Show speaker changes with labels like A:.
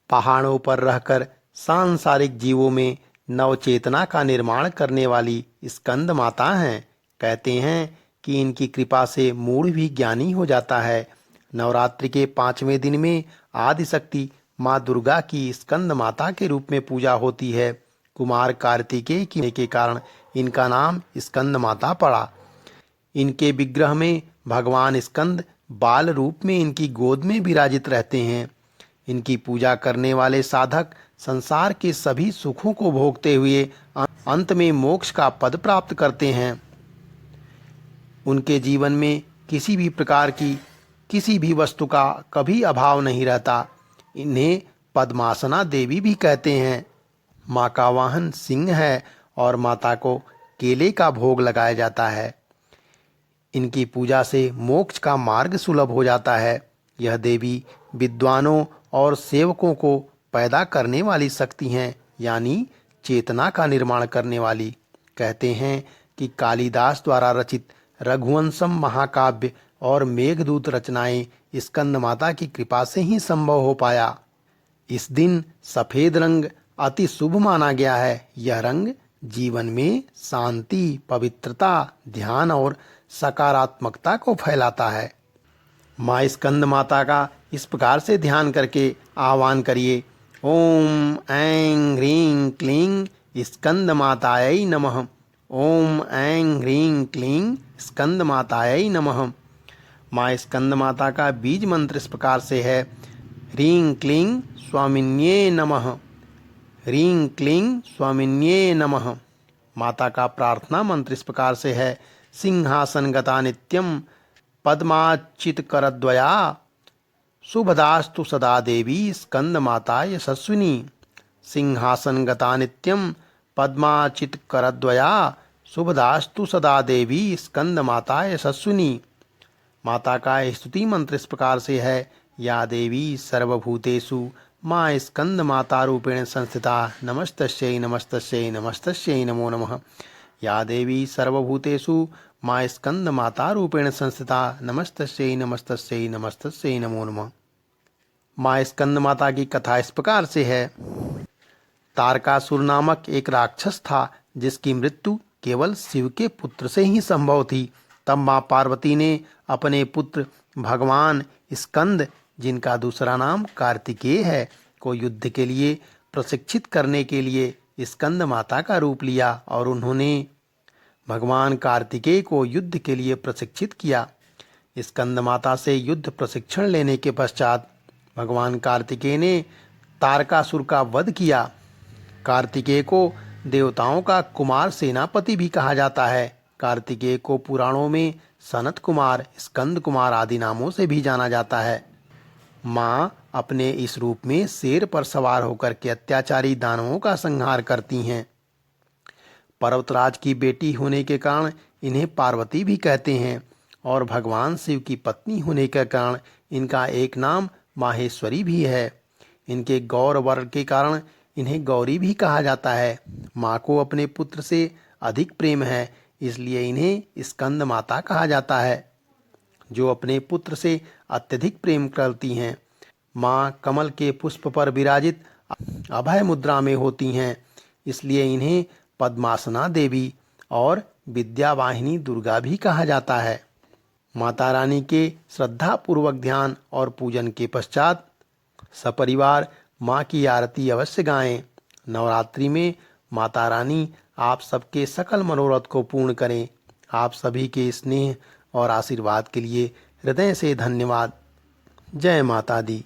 A: पहाड़ों पर रहकर सांसारिक जीवों में नवचेतना का निर्माण करने वाली स्कंद माता हैं। कहते हैं कि इनकी कृपा से मूढ़ भी ज्ञानी हो जाता है। नवरात्रि के 5वें दिन में आदिशक्ति माँ दुर्गा की स्कंद माता के रूप में पूजा होती है। कुमार कार्तिकेय के कारण इनका नाम स्कंद माता पड़ा। इनके विग्रह में भगवान स्कंद बाल रूप में इनकी गोद में विराजित रहते हैं। इनकी पूजा करने वाले साधक संसार के सभी सुखों को भोगते हुए अंत में मोक्ष का पद प्राप्त करते हैं। उनके जीवन में किसी भी प्रकार की किसी भी वस्तु का कभी अभाव नहीं रहता। इन्हें पद्मासना देवी भी कहते हैं। माँ का वाहन सिंह है और माता को केले का भोग लगाया जाता है। इनकी पूजा से मोक्ष का मार्ग सुलभ हो जाता है। यह देवी विद्वानों और सेवकों को पैदा करने वाली शक्ति हैं, यानी चेतना का निर्माण करने वाली। कहते हैं कि कालिदास द्वारा रचित रघुवंशम महाकाव्य और मेघदूत रचनाएं स्कंद माता की कृपा से ही संभव हो पाया। इस दिन सफेद रंग अति शुभ माना गया है। यह रंग जीवन में शांति, पवित्रता, ध्यान और सकारात्मकता को फैलाता है। माँ स्कंद माता का इस प्रकार से ध्यान करके आह्वान करिए। ओम ऐं ह्रीं क्लीं स्कंद मातायै नमः। ओम ऐं ह्रीं क्लीं स्कंद मातायै नमः। माँ स्कंद माता का बीज मंत्र इस प्रकार से है। ह्रीं क्लीं स्वामिन्ये नमः। ह्रीं क्लीं स्वामिन्ये नमः। माता का प्रार्थना मंत्र इस प्रकार से है। सिंहासन गता नित्यम पद्माच्युतकरद्वया शुभदास्तु सदा देवी स्कंद माता यशस्विनी। सिंहासन गता नित्यम पद्माच्युतकरद्वया शुभदास्तु सदा देवी स्कंद माता यशस्विनी। माता का स्तुति मंत्र इस प्रकार से है। या देवी सर्वभूतेषु माँ स्कंद माता रूपेण संस्थिता नमस्तस्यै नमस्तस्यै नमस्तस्यै नमो नमः। या देवी सर्वभूतेषु माँ स्कंद माता रूपेण संस्थिता नमस्तस्यै नमस्तस्यै नमस्तस्यै नमो नमः। माँ स्कंद माता की कथा इस प्रकार से है। तारकासुर नामक एक राक्षस था जिसकी मृत्यु केवल शिव के पुत्र से ही संभव थी। तब माँ पार्वती ने अपने पुत्र भगवान स्कंद, जिनका दूसरा नाम कार्तिकेय है, को युद्ध के लिए प्रशिक्षित करने के लिए स्कंद माता का रूप लिया और उन्होंने भगवान कार्तिकेय को युद्ध के लिए प्रशिक्षित किया। स्कंद माता से युद्ध प्रशिक्षण लेने के पश्चात भगवान कार्तिकेय ने तारकासुर का वध किया। कार्तिकेय को देवताओं का कुमार सेनापति भी कहा जाता है। कार्तिकेय को पुराणों में सनत कुमार, स्कंद कुमार आदि नामों से भी जाना जाता है। माँ अपने इस रूप में शेर पर सवार होकर के अत्याचारी दानवों का संहार करती हैं। पर्वतराज की बेटी होने के कारण इन्हें पार्वती भी कहते हैं और भगवान शिव की पत्नी होने के कारण इनका एक नाम माहेश्वरी भी है। इनके गौर वर्ण के कारण इन्हें गौरी भी कहा जाता है। माँ को अपने पुत्र से अधिक प्रेम है, इसलिए इन्हें स्कंद माता कहा जाता है, जो अपने पुत्र से अत्यधिक प्रेम करती हैं। माँ कमल के पुष्प पर विराजित अभय मुद्रा में होती हैं, इसलिए इन्हें पद्मासना देवी और विद्यावाहिनी दुर्गा भी कहा जाता है। माता रानी के श्रद्धापूर्वक ध्यान और पूजन के पश्चात सपरिवार माँ की आरती अवश्य गाएं। नवरात्रि में माता रानी आप सबके सकल मनोरथ को पूर्ण करें। आप सभी के स्नेह और आशीर्वाद के लिए हृदय से धन्यवाद। जय माता दी।